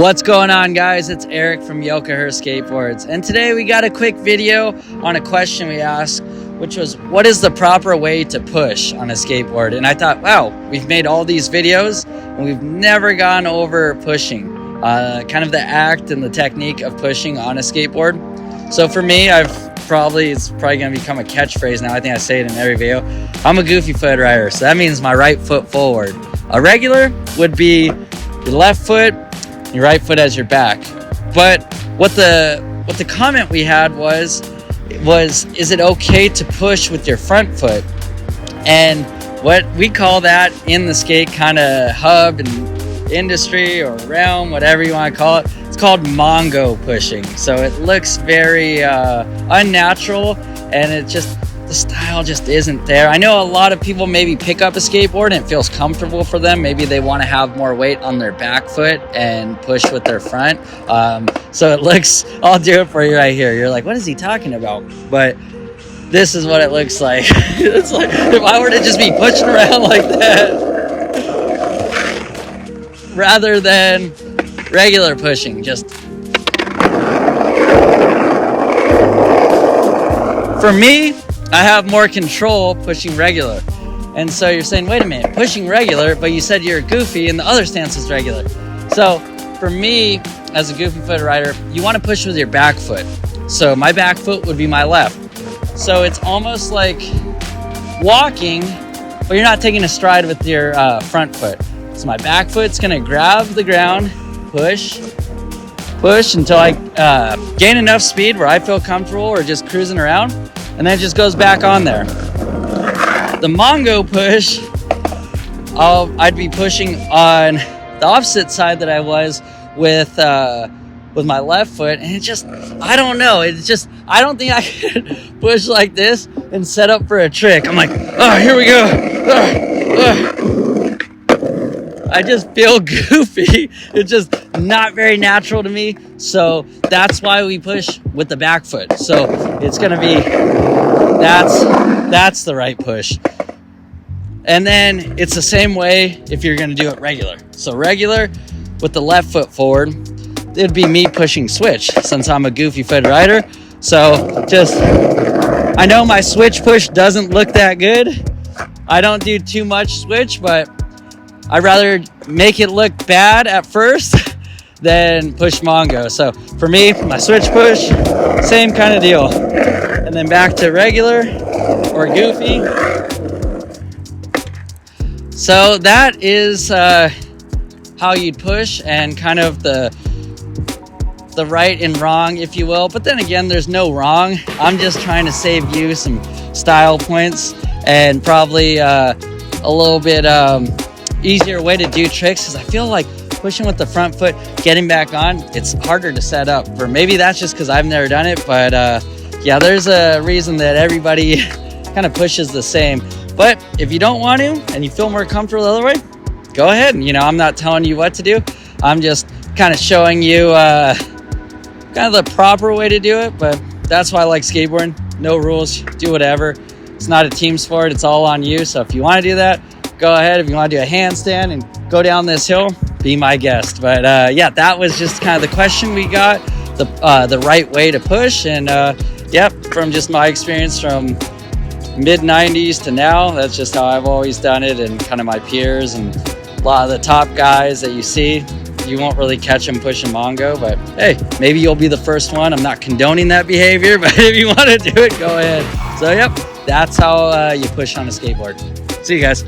What's going on, guys? It's Eric from Her Skateboards, and today we got a quick video on a question we asked, which was, what is the proper way to push on a skateboard? And I thought, wow, we've made all these videos and we've never gone over pushing, kind of the act and the technique of pushing on a skateboard. So for me, it's probably gonna become a catchphrase now. I think I say it in every video. I'm a goofy foot rider, so that means my right foot forward. A regular would be your left foot, your right foot as your back. But what the comment we had was is it okay to push with your front foot? And what we call that in the skate kind of hub and industry or realm, whatever you want to call it, it's called Mongo pushing. So it looks very unnatural, and the style just isn't there. I know a lot of people maybe pick up a skateboard and it feels comfortable for them. Maybe they want to have more weight on their back foot and push with their front. So it looks, I'll do it for you right here. You're like, what is he talking about? But this is what it looks like. It's like if I were to just be pushing around like that rather than regular pushing. Just for me, I have more control pushing regular. And so you're saying, wait a minute, pushing regular, but you said you're goofy and the other stance is regular. So for me, as a goofy foot rider, you want to push with your back foot. So my back foot would be my left. So it's almost like walking, but you're not taking a stride with your front foot. So my back foot's gonna grab the ground, push until I gain enough speed where I feel comfortable or just cruising around. And then it just goes back on there. The Mongo push, I'd be pushing on the opposite side that I was with my left foot, and it just, I don't know, I don't think I could push like this and set up for a trick. I'm like, oh, here we go. I just feel goofy. It's just not very natural to me. So that's why we push with the back foot. So it's gonna be, that's the right push. And then it's the same way if you're gonna do it regular. So regular with the left foot forward, it'd be me pushing switch since I'm a goofy foot rider. So I know my switch push doesn't look that good. I don't do too much switch, but I'd rather make it look bad at first than push Mongo. So for me, my switch push, same kind of deal. And then back to regular or goofy. So that is how you'd push, and kind of the right and wrong, if you will. But then again, there's no wrong. I'm just trying to save you some style points and probably a little bit easier way to do tricks, because I feel like pushing with the front foot, getting back on, it's harder to set up. Or maybe that's just because I've never done it, but yeah, there's a reason that everybody kind of pushes the same. But if you don't want to and you feel more comfortable the other way, go ahead. And I'm not telling you what to do. I'm just kind of showing you kind of the proper way to do it. But that's why I like skateboarding. No rules, do whatever. It's not a team sport, it's all on you. So if you want to do that, go ahead. If you want to do a handstand and go down this hill, be my guest. But yeah, that was just kind of the question we got, the right way to push. And yep, from just my experience from mid-90s to now, that's just how I've always done it. And kind of my peers and a lot of the top guys that you see, you won't really catch them pushing Mongo. But hey, maybe you'll be the first one. I'm not condoning that behavior, but if you want to do it, go ahead. So yep, that's how you push on a skateboard. See you guys.